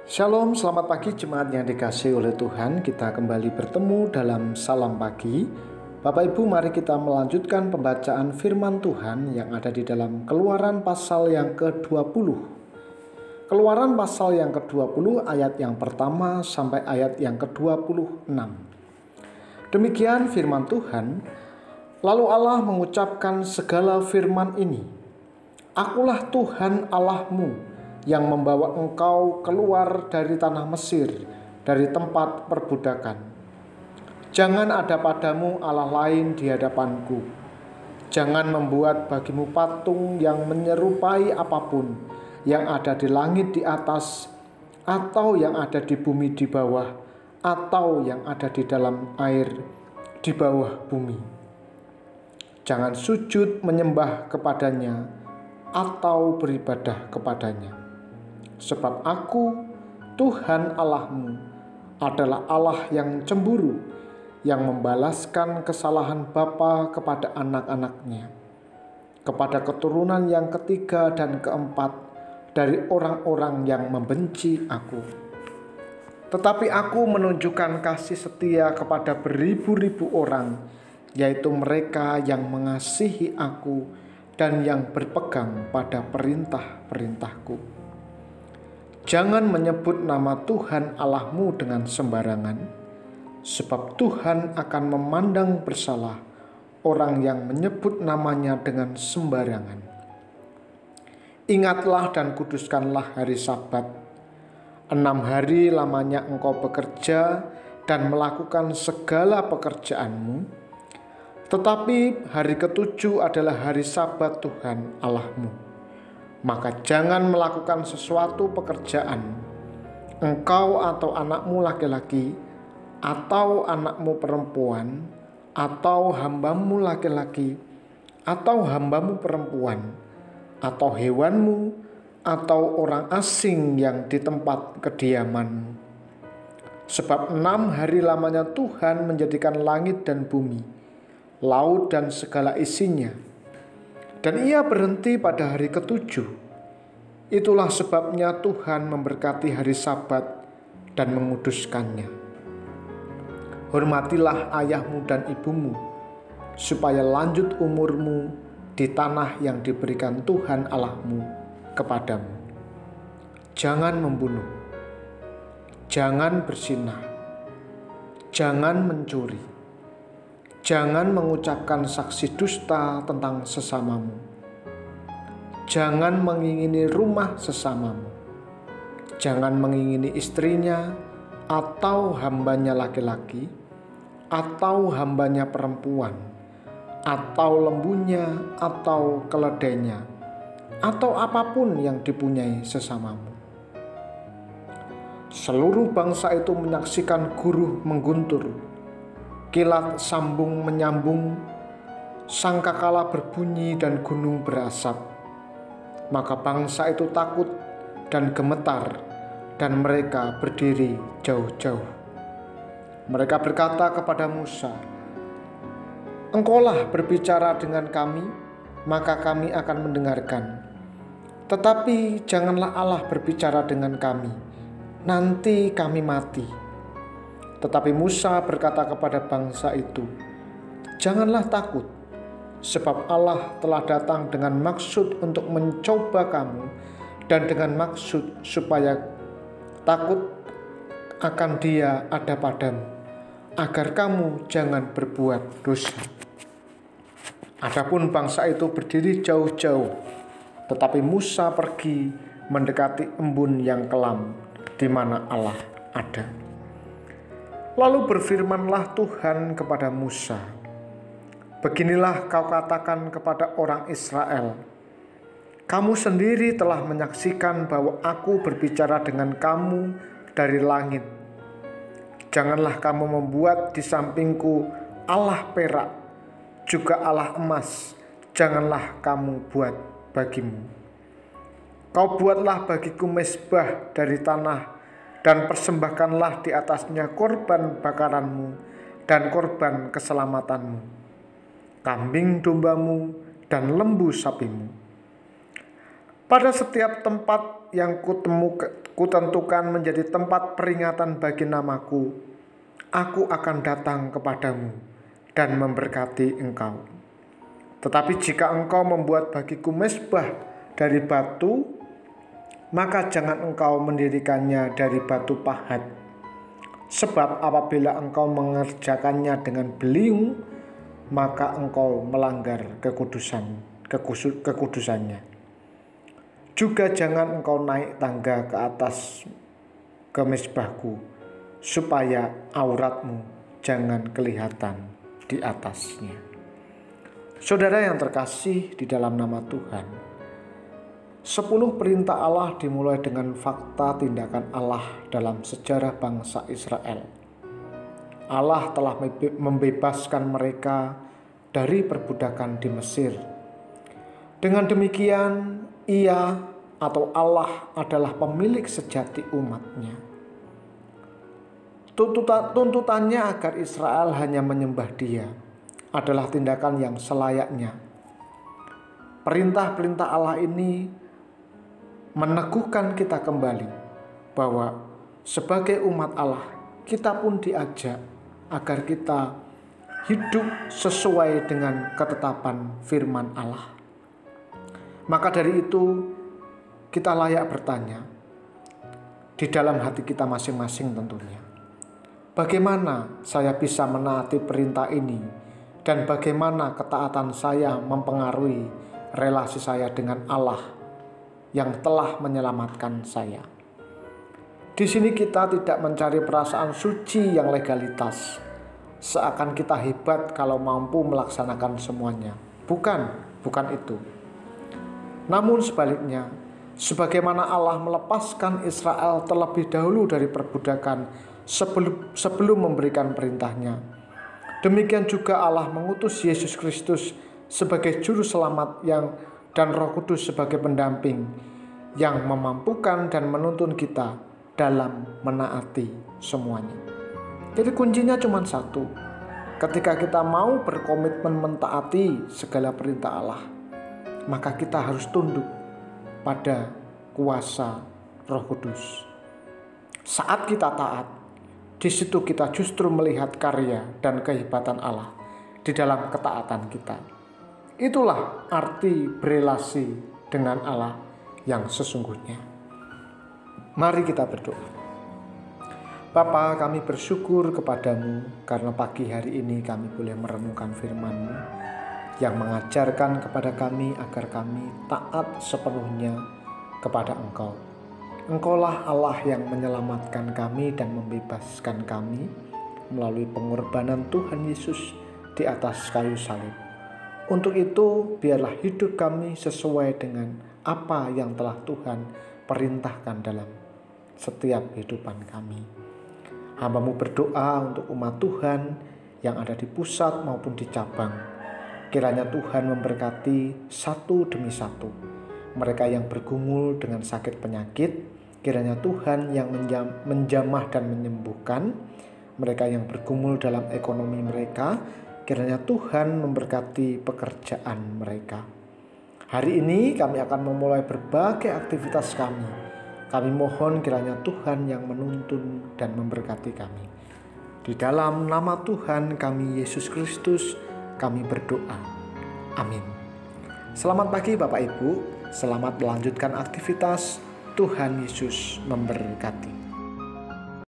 Shalom, selamat pagi jemaat yang dikasihi oleh Tuhan. Kita kembali bertemu dalam Salam Pagi. Bapak Ibu, mari kita melanjutkan pembacaan firman Tuhan yang ada di dalam Keluaran pasal yang ke-20. Keluaran pasal yang ke-20 ayat yang pertama sampai ayat yang ke-26. Demikian firman Tuhan. Lalu Allah mengucapkan segala firman ini. Akulah Tuhan Allahmu yang membawa engkau keluar dari tanah Mesir, dari tempat perbudakan. Jangan ada padamu Allah lain di hadapanku. Jangan membuat bagimu patung yang menyerupai apapun yang ada di langit di atas, atau yang ada di bumi di bawah, atau yang ada di dalam air di bawah bumi. Jangan sujud menyembah kepadanya atau beribadah kepadanya. Sebab aku, Tuhan Allahmu, adalah Allah yang cemburu, yang membalaskan kesalahan bapa kepada anak-anaknya, kepada keturunan yang ketiga dan keempat dari orang-orang yang membenci aku. Tetapi aku menunjukkan kasih setia kepada beribu-ribu orang, yaitu mereka yang mengasihi aku dan yang berpegang pada perintah-perintahku. Jangan menyebut nama Tuhan Allahmu dengan sembarangan, sebab Tuhan akan memandang bersalah orang yang menyebut namanya dengan sembarangan. Ingatlah dan kuduskanlah hari Sabat. 6 hari lamanya engkau bekerja dan melakukan segala pekerjaanmu, tetapi hari ke-7 adalah hari Sabat Tuhan Allahmu. Maka jangan melakukan sesuatu pekerjaan, engkau atau anakmu laki-laki, atau anakmu perempuan, atau hambamu laki-laki, atau hambamu perempuan, atau hewanmu, atau orang asing yang di tempat kediamanmu. Sebab 6 hari lamanya Tuhan menjadikan langit dan bumi, laut dan segala isinya. Dan ia berhenti pada hari ke-7. Itulah sebabnya Tuhan memberkati hari Sabat dan menguduskannya. Hormatilah ayahmu dan ibumu, supaya lanjut umurmu di tanah yang diberikan Tuhan Allahmu kepadamu. Jangan membunuh, jangan berzinah, jangan mencuri, jangan mengucapkan saksi dusta tentang sesamamu. Jangan mengingini rumah sesamamu. Jangan mengingini istrinya, atau hambanya laki-laki, atau hambanya perempuan, atau lembunya, atau keledainya, atau apapun yang dipunyai sesamamu. Seluruh bangsa itu menyaksikan guruh mengguntur, kilat sambung menyambung, sangkakala berbunyi dan gunung berasap. Maka bangsa itu takut dan gemetar, dan mereka berdiri jauh-jauh. Mereka berkata kepada Musa, "Engkaulah berbicara dengan kami, maka kami akan mendengarkan. Tetapi janganlah Allah berbicara dengan kami, nanti kami mati." Tetapi Musa berkata kepada bangsa itu, "Janganlah takut, sebab Allah telah datang dengan maksud untuk mencoba kamu, dan dengan maksud supaya takut akan Dia ada padamu, agar kamu jangan berbuat dosa." Adapun bangsa itu berdiri jauh-jauh, tetapi Musa pergi mendekati embun yang kelam di mana Allah ada. Lalu berfirmanlah Tuhan kepada Musa, "Beginilah kau katakan kepada orang Israel, kamu sendiri telah menyaksikan bahwa aku berbicara dengan kamu dari langit. Janganlah kamu membuat di sampingku Allah perak, juga Allah emas, janganlah kamu buat bagimu. Kau buatlah bagiku mezbah dari tanah, dan persembahkanlah di atasnya korban bakaranmu dan korban keselamatanmu, kambing dombamu dan lembu sapimu. Pada setiap tempat yang kutentukan menjadi tempat peringatan bagi namaku, aku akan datang kepadamu dan memberkati engkau. Tetapi jika engkau membuat bagiku mezbah dari batu, maka jangan engkau mendirikannya dari batu pahat. Sebab apabila engkau mengerjakannya dengan beliung, maka engkau melanggar kekudusannya. Juga jangan engkau naik tangga ke atas ke mezbahku, supaya auratmu jangan kelihatan di atasnya. Saudara yang terkasih di dalam nama Tuhan, 10 perintah Allah dimulai dengan fakta tindakan Allah dalam sejarah bangsa Israel. Allah telah membebaskan mereka dari perbudakan di Mesir. Dengan demikian, Ia atau Allah adalah pemilik sejati umatnya. Tuntutannya agar Israel hanya menyembah Dia adalah tindakan yang selayaknya. Perintah-perintah Allah ini meneguhkan kita kembali bahwa sebagai umat Allah, kita pun diajak agar kita hidup sesuai dengan ketetapan firman Allah. Maka dari itu, kita layak bertanya di dalam hati kita masing-masing tentunya, bagaimana saya bisa menaati perintah ini, dan bagaimana ketaatan saya mempengaruhi relasi saya dengan Allah yang telah menyelamatkan saya. Di sini kita tidak mencari perasaan suci yang legalitas, seakan kita hebat kalau mampu melaksanakan semuanya. Bukan itu. Namun sebaliknya, sebagaimana Allah melepaskan Israel terlebih dahulu dari perbudakan sebelum memberikan perintahnya, demikian juga Allah mengutus Yesus Kristus sebagai juru selamat dan Roh Kudus sebagai pendamping yang memampukan dan menuntun kita dalam menaati semuanya. Jadi kuncinya cuma satu. Ketika kita mau berkomitmen mentaati segala perintah Allah, maka kita harus tunduk pada kuasa Roh Kudus. Saat kita taat, di situ kita justru melihat karya dan kehebatan Allah di dalam ketaatan kita. Itulah arti berelasi dengan Allah yang sesungguhnya. Mari kita berdoa. Bapa, kami bersyukur kepadamu karena pagi hari ini kami boleh merenungkan firman-Mu yang mengajarkan kepada kami agar kami taat sepenuhnya kepada Engkau. Engkaulah Allah yang menyelamatkan kami dan membebaskan kami melalui pengorbanan Tuhan Yesus di atas kayu salib. Untuk itu, biarlah hidup kami sesuai dengan apa yang telah Tuhan perintahkan dalam setiap kehidupan kami. Hamba-Mu berdoa untuk umat Tuhan yang ada di pusat maupun di cabang. Kiranya Tuhan memberkati satu demi satu. Mereka yang bergumul dengan sakit penyakit, kiranya Tuhan yang menjamah dan menyembuhkan. Mereka yang bergumul dalam ekonomi mereka, kiranya Tuhan memberkati pekerjaan mereka. Hari ini kami akan memulai berbagai aktivitas kami. Kami mohon kiranya Tuhan yang menuntun dan memberkati kami. Di dalam nama Tuhan kami Yesus Kristus, kami berdoa. Amin. Selamat pagi Bapak Ibu, selamat melanjutkan aktivitas. Tuhan Yesus memberkati.